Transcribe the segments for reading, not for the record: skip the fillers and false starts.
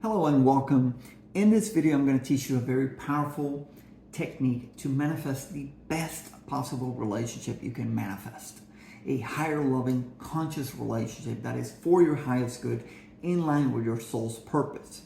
Hello and welcome. In this video, I'm going to teach you a very powerful technique to manifest the best possible relationship you can manifest. A higher loving, conscious relationship that is for your highest good, in line with your soul's purpose.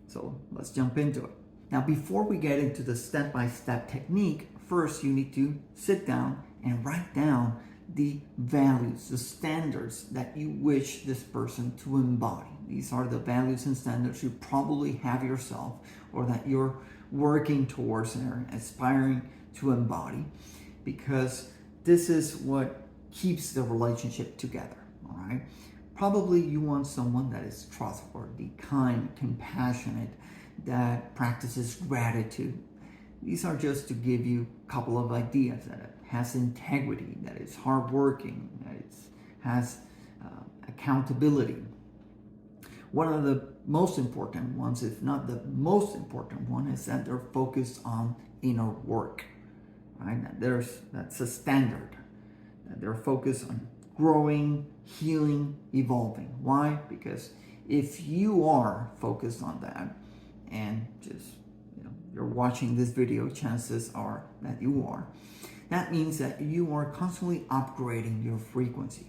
So let's jump into it. Now, before we get into the step-by-step technique, first you need to sit down and write down the values, the standards that you wish this person to embody. These are the values and standards you probably have yourself or that you're working towards and aspiring to embody, because this is what keeps the relationship together, all right? Probably you want someone that is trustworthy, kind, compassionate, that practices gratitude. These are just to give you a couple of ideas: that it has integrity, that it's hardworking, that it has accountability. One of the most important ones, if not the most important one, is that they're focused on inner work. Right? That's a standard. That they're focused on growing, healing, evolving. Why? Because if you are focused on that, and just you're watching this video, chances are that you are. That means that you are constantly upgrading your frequency.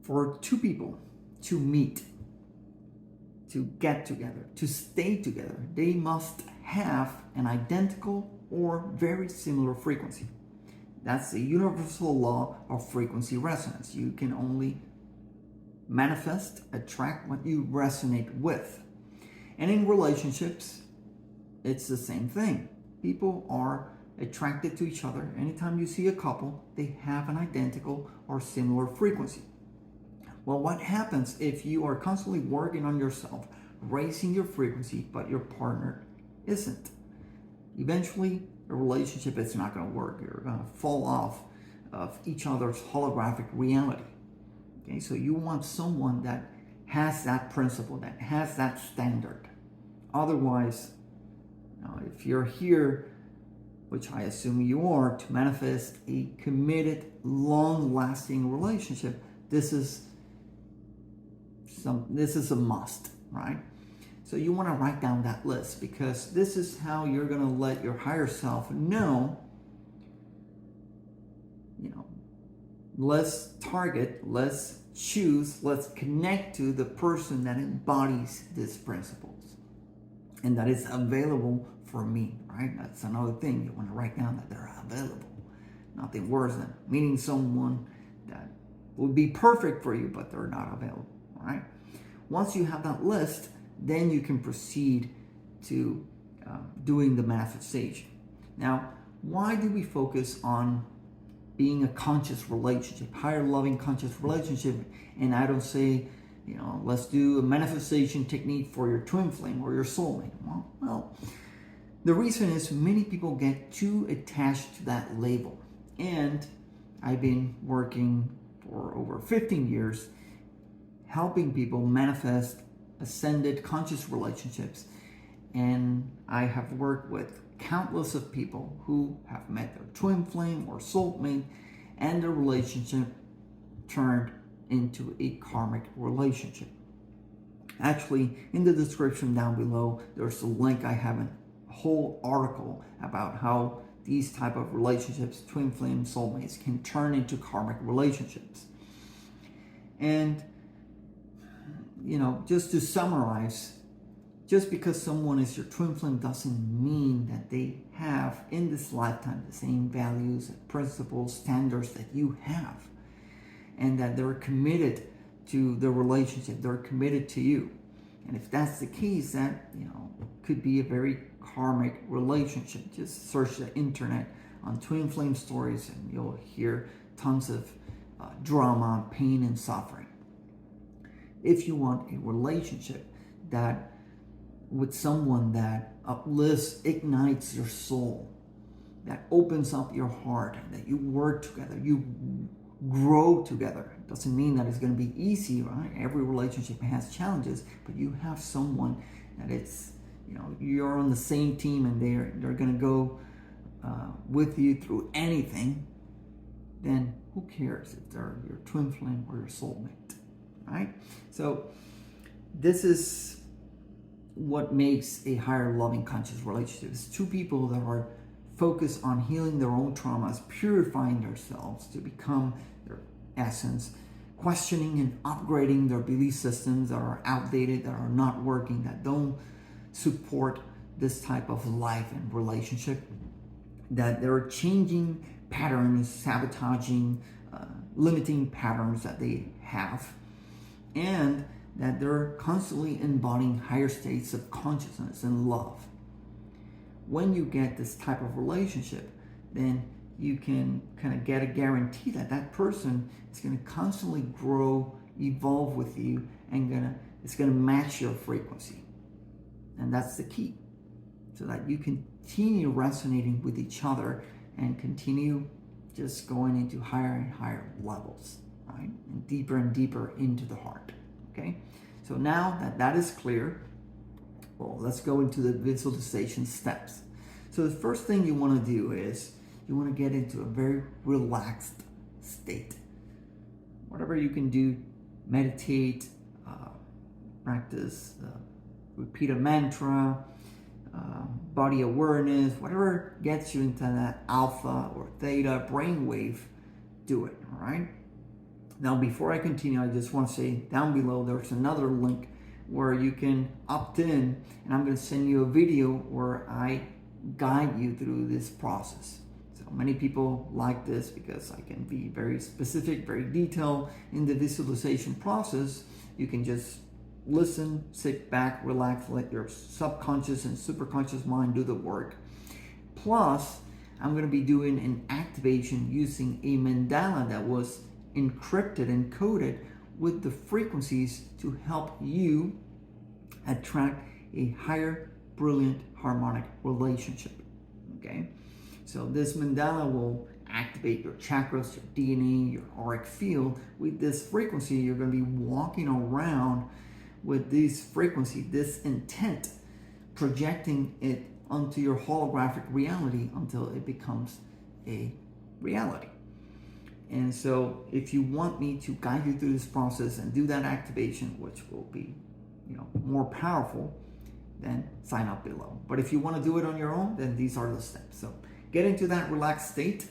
For two people to meet, to get together, to stay together, they must have an identical or very similar frequency. That's the universal law of frequency resonance. You can only manifest, attract what you resonate with. And in relationships, it's the same thing. People are attracted to each other. Anytime you see a couple, they have an identical or similar frequency. Well, what happens if you are constantly working on yourself, raising your frequency, but your partner isn't? Eventually, the relationship is not going to work. You're going to fall off of each other's holographic reality. Okay, so you want someone that has that principle, that has that standard. Otherwise, if you're here, which I assume you are, to manifest a committed, long-lasting relationship, this is a must, right? So you want to write down that list, because this is how you're going to let your higher self know, let's target, let's choose, let's connect to the person that embodies these principles and that is available for me, right? That's another thing. You want to write down that they're available. Nothing worse than meeting someone that would be perfect for you, but they're not available, right? Once you have that list, then you can proceed to doing the manifestation. Now, why do we focus on being a conscious relationship, higher loving conscious relationship, and I don't say, let's do a manifestation technique for your twin flame or your soulmate? Well, the reason is many people get too attached to that label. And I've been working for over 15 years helping people manifest ascended conscious relationships. And I have worked with countless of people who have met their twin flame or soulmate, and the relationship turned into a karmic relationship. Actually, in the description down below, there's a link. I have a whole article about how these type of relationships, twin flame, soulmates, can turn into karmic relationships. And just to summarize, just because someone is your twin flame doesn't mean that they have in this lifetime the same values, principles, standards that you have, and that they're committed to the relationship, they're committed to you. And if that's the case, that could be a very karmic relationship. Just search the internet on twin flame stories and you'll hear tons of drama, pain, and suffering. If you want a relationship that with someone that uplifts, ignites your soul, that opens up your heart, that you work together, you grow together. It doesn't mean that it's going to be easy, right? Every relationship has challenges, but you have someone that it's, you're on the same team and they're going to go with you through anything. Then who cares if they're your twin flame or your soulmate, right? So This is what makes a higher loving conscious relationship. It's two people that are focused on healing their own traumas, purifying themselves to become their essence, questioning and upgrading their belief systems that are outdated, that are not working, that don't support this type of life and relationship, that they're changing patterns, sabotaging, limiting patterns that they have, and that they're constantly embodying higher states of consciousness and love. When you get this type of relationship, then you can kind of get a guarantee that that person is going to constantly grow, evolve with you, and it's going to match your frequency. And that's the key, so that you continue resonating with each other and continue just going into higher and higher levels, right? And deeper into the heart, okay? So now that that is clear, well, let's go into the visualization steps. So the first thing you want to do is you want to get into a very relaxed state. Whatever you can do, meditate, practice, repeat a mantra, body awareness, whatever gets you into that alpha or theta brainwave, do it, all right? Now, before I continue, I just want to say down below there's another link where you can opt in, and I'm going to send you a video where I guide you through this process. So many people like this because I can be very specific, very detailed in the visualization process. You can just listen, sit back, relax, let your subconscious and superconscious mind do the work. Plus, I'm going to be doing an activation using a mandala that was encrypted and coded with the frequencies to help you attract a higher, brilliant, harmonic relationship. Okay? So this mandala will activate your chakras, your DNA, your auric field. With this frequency, you're going to be walking around with this frequency, this intent, projecting it onto your holographic reality until it becomes a reality. And so if you want me to guide you through this process and do that activation, which will be, more powerful, then sign up below. But if you want to do it on your own, then these are the steps. So get into that relaxed state.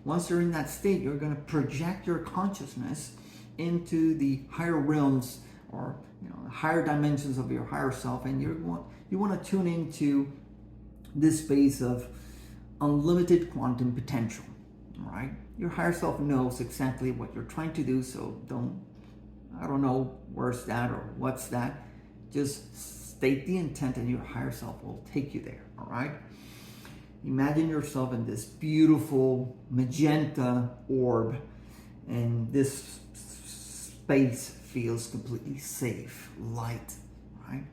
Once you're in that state, you're going to project your consciousness into the higher realms, or higher dimensions of your higher self, and you want to tune into this space of unlimited quantum potential. All right, your higher self knows exactly what you're trying to do, so I don't know where's that or what's that. Just state the intent, and your higher self will take you there. All right. Imagine yourself in this beautiful magenta orb, and this space feels completely safe, light, right?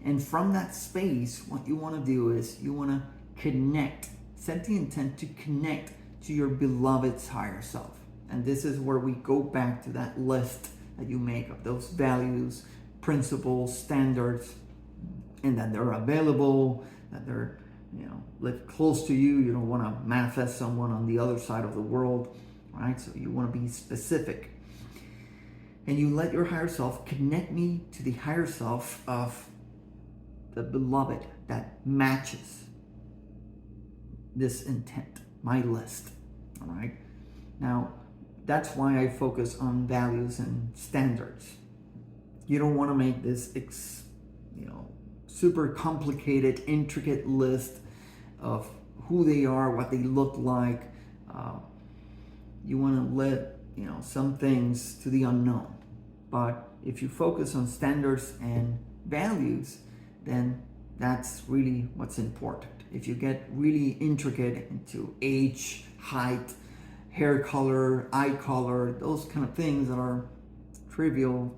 And from that space, what you want to do is you want to connect, set the intent to connect to your beloved's higher self. And this is where we go back to that list that you make of those values, principles, standards, and that they're available, that they're, live close to you. You don't want to manifest someone on the other side of the world, right? So you want to be specific. And you let your higher self connect me to the higher self of the beloved that matches this intent, my list. All right. Now, that's why I focus on values and standards. You don't want to make this, super complicated, intricate list of who they are, what they look like. You want to let, some things to the unknown. But if you focus on standards and values, then that's really what's important. If you get really intricate into age, height, hair color, eye color, those kind of things that are trivial,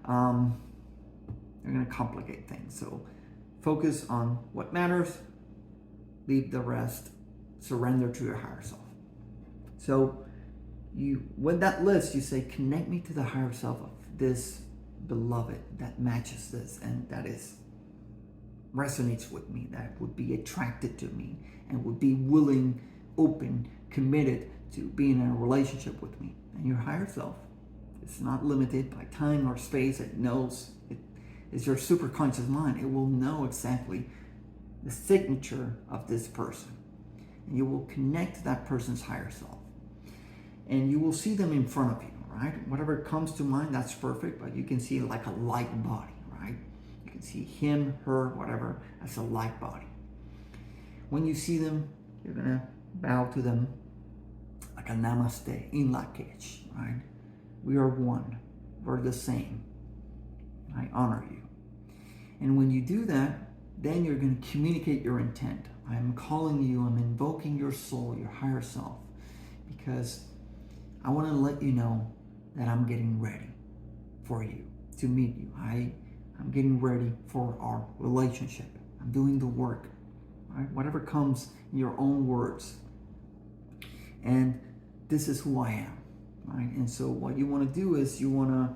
they're going to complicate things. So focus on what matters, leave the rest, surrender to your higher self. So with that list, you say, connect me to the higher self of this beloved that matches this, and that resonates with me, that would be attracted to me, and would be willing, open, committed to being in a relationship with me. And your higher self is not limited by time or space. It knows is your superconscious mind. It will know exactly the signature of this person. And you will connect to that person's higher self. And you will see them in front of you, right? Whatever comes to mind, that's perfect, but you can see like a light body, right? You can see him, her, whatever, as a light body. When you see them, you're gonna bow to them like a namaste, in Lak'ech, right? We are one, we're the same. I honor you. And when you do that, then you're going to communicate your intent. I'm calling you, I'm invoking your soul, your higher self, because I want to let you know that I'm getting ready for you, to meet you. I'm getting ready for our relationship. I'm doing the work, right? Whatever comes in your own words. And this is who I am, right? And so what you want to do is you want to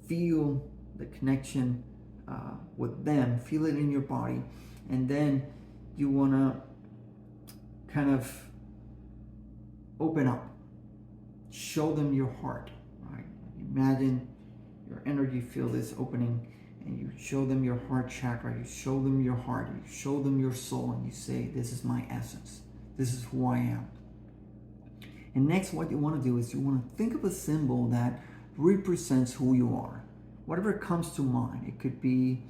feel the connection with them, feel it in your body, and then you want to kind of open up, show them your heart, right? Imagine your energy field is opening, and you show them your heart chakra, you show them your heart, you show them your soul, and you say, this is my essence, this is who I am. And next, what you want to do is you want to think of a symbol that represents who you are. Whatever comes to mind. It could be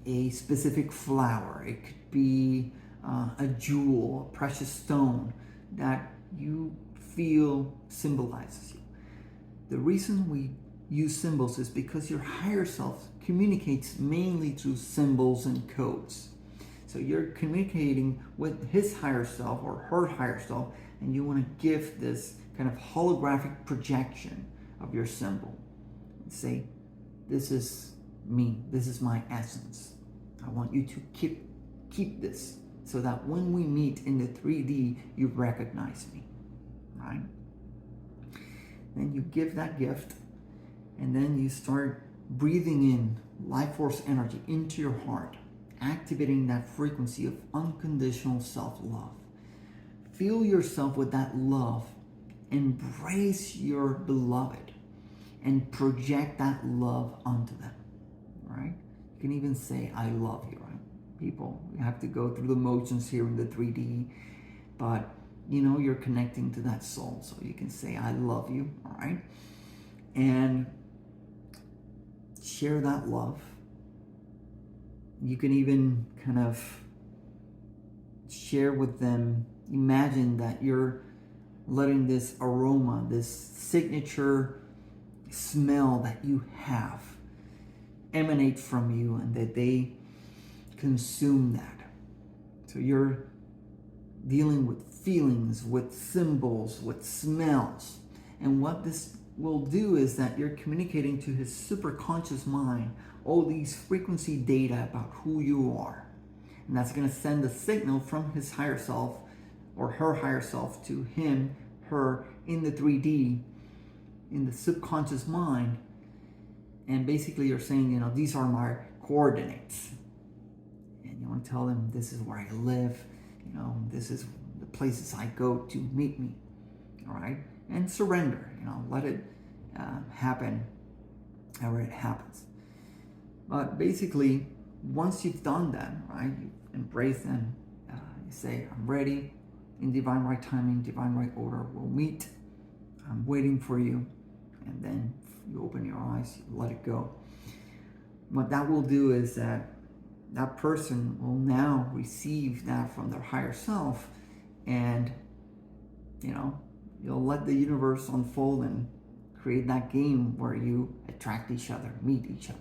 a specific flower. It could be a jewel, a precious stone that you feel symbolizes you. The reason we use symbols is because your higher self communicates mainly through symbols and codes. So you're communicating with his higher self or her higher self, and you want to give this kind of holographic projection of your symbol. Say, this is me, this is my essence. I want you to keep this so that when we meet in the 3D, you recognize me, right? Then you give that gift, and then you start breathing in life force energy into your heart, activating that frequency of unconditional self-love. Fill yourself with that love, embrace your beloved, and project that love onto them, right? You can even say, I love you, right? People, we have to go through the motions here in the 3D, but you know you're connecting to that soul, so you can say, I love you, all right? And share that love. You can even kind of share with them, imagine that you're letting this aroma, this signature smell that you have emanate from you, and that they consume that. So you're dealing with feelings, with symbols, with smells. And what this will do is that you're communicating to his superconscious mind all these frequency data about who you are. And that's going to send a signal from his higher self or her higher self to him, her, in the 3D, in the subconscious mind. And basically you're saying, you know, these are my coordinates. And you want to tell them, this is where I live, you know, this is the places I go to meet me, all right? And surrender, you know, let it happen however it happens. But basically, once you've done that, right, you embrace them, you say, I'm ready, in divine right timing, divine right order, we'll meet, I'm waiting for you, and then you open your eyes, you let it go. What that will do is that that person will now receive that from their higher self, and, you know, you'll let the universe unfold and create that game where you attract each other, meet each other.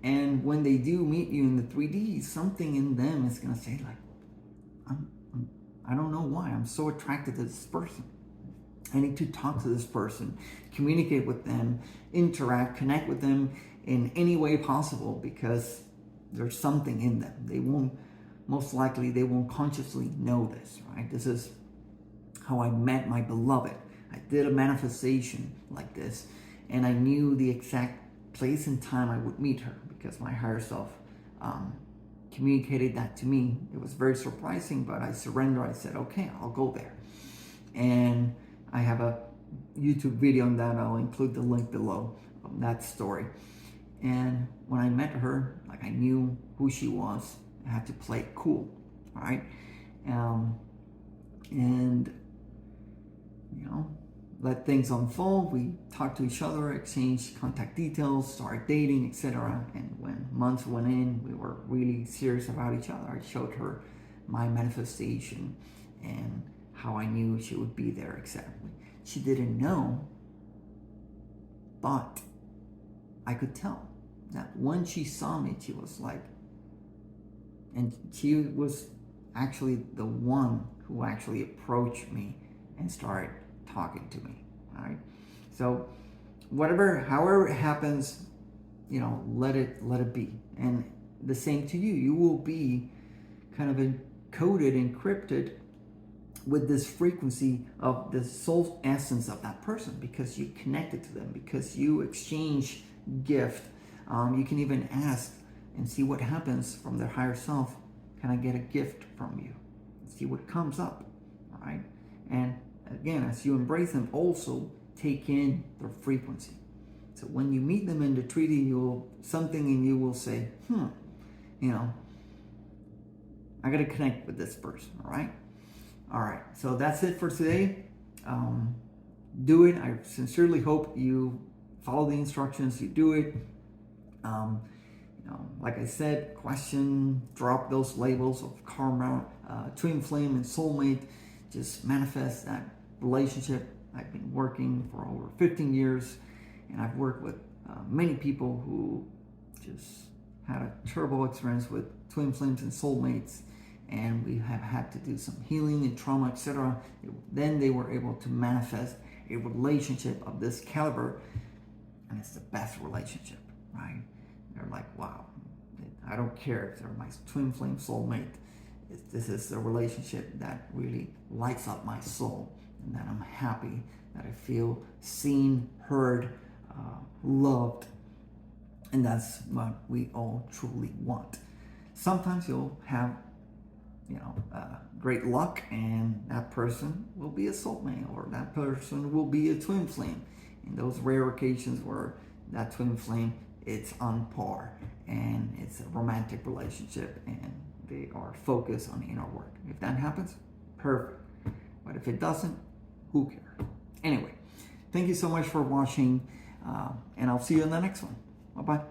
And when they do meet you in the 3D, something in them is going to say, like, I don't know why, I'm so attracted to this person. I need to talk to this person, communicate with them, interact, connect with them in any way possible, because there's something in them. They won't, most likely, they won't consciously know this, right? This is how I met my beloved. I did a manifestation like this, and I knew the exact place and time I would meet her, because my higher self communicated that to me. It was very surprising, but I surrendered. I said, okay, I'll go there. And I have a YouTube video on that. I'll include the link below of that story. And when I met her, like I knew who she was. I had to play it cool, all right? And you know, let things unfold. We talked to each other, exchanged contact details, started dating, etc. And when months went in, we were really serious about each other. I showed her my manifestation and how I knew she would be there exactly. She didn't know, but I could tell that when she saw me, she was like, and she was actually the one who actually approached me and started talking to me. All right. So however it happens, let it be. And the same to you. You will be kind of encoded, encrypted with this frequency of the soul essence of that person because you connected to them, because you exchange gift. You can even ask and see what happens from their higher self. Can I get a gift from you? See what comes up, all right? And again, as you embrace them, also take in their frequency. So when you meet them in the treaty, something in you will say, I got to connect with this person, all right? All right, so that's it for today. Do it. I sincerely hope you follow the instructions, you do it. Like I said, question, drop those labels of karma, twin flame, and soulmate. Just manifest that relationship. I've been working for over 15 years, and I've worked with many people who just had a terrible experience with twin flames and soulmates, and we have had to do some healing and trauma, etc. Then they were able to manifest a relationship of this caliber, and it's the best relationship, right? They're like, wow, I don't care if they're my twin flame soulmate. This is the relationship that really lights up my soul, and that I'm happy, that I feel seen, heard, loved, and that's what we all truly want. Sometimes you'll have, great luck, and that person will be a soulmate, or that person will be a twin flame. In those rare occasions where that twin flame, it's on par, and it's a romantic relationship, and they are focused on inner work. If that happens, perfect. But if it doesn't, who cares? Anyway, thank you so much for watching, and I'll see you in the next one. Bye-bye.